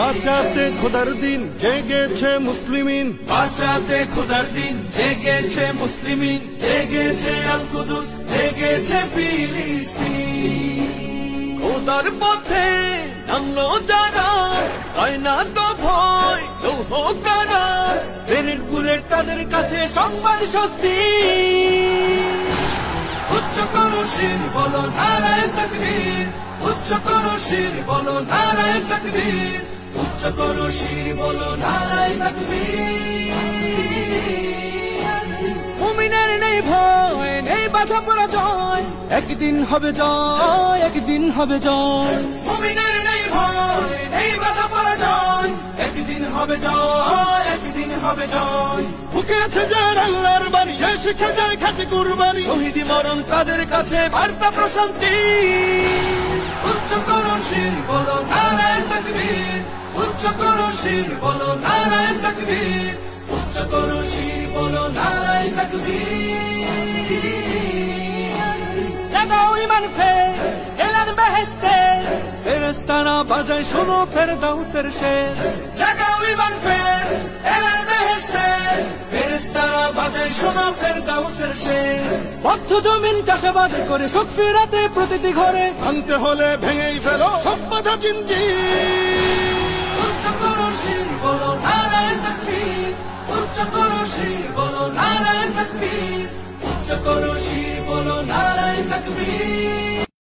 বাঁচাতে খোদার দিন জেগেছে মুসলিমিন, বাঁচাতে খোদার দিন জেগেছে মুসলিমিন, জেগেছে আল কুদুস, জেগেছে ফিলিস্তিন। খোদার পথে নামলো যারা, হয় না তো ভয় লৌহ কারা, গ্রেনেড বুলেট তাদের কাছে সংবাদ স্বস্তি। উচ্চ করো শির বলো নারায়ে তাকবীর, উচ্চ করো শির বলো নারায়ে তাকবীর, উচ্চ করো শির বলো নারায়ে তাকবীর। মুমিনের নেই ভয়, নেই বাধা পরাজয়, একদিন হবে জয়, একদিন হবে জয়। মুমিনের নেই ভয়, নেই বাধা পরাজয়, একদিন হবে জয়, একদিন হবে জয়। বুকে আছে যার আল্লাহর বাণী, সে শিখে যায় খাঁটি কুরবানি, শহীদি মরণ তাদের কাছে বার্তা প্রশান্তি। উচ্চ করো শির বলো নারায়ে তাকবীর, উচ্চ করো শির বলো নারায়ে তাকবীর, উচ্চ করো শির বলো নারায়ে তাকবীর। জাগাও ঈমান ফের, এলান বেহেশতে, ফেরেশতারা বাজায় শোনো ফেরদাউসের শের। জাগাও ঈমান ফের, এলান বেহেশতে, ফেরেশতারা বাজায় শোনো ফেরদাউসের শের। বদ্ধ জমিন চাষাবাদ করে সুখ ফিরাতে প্রতিটি ঘরে, ভাঙতে হলে ভেঙেই ফেলো সব বাধা জিনজির। উচ্চ করো শির বলো নারায়ে তাকবীর, উচ্চ করো শির বলো নারায়ে তাকবীর, উচ্চ করো শির বলো নারায়ে তাকবীর।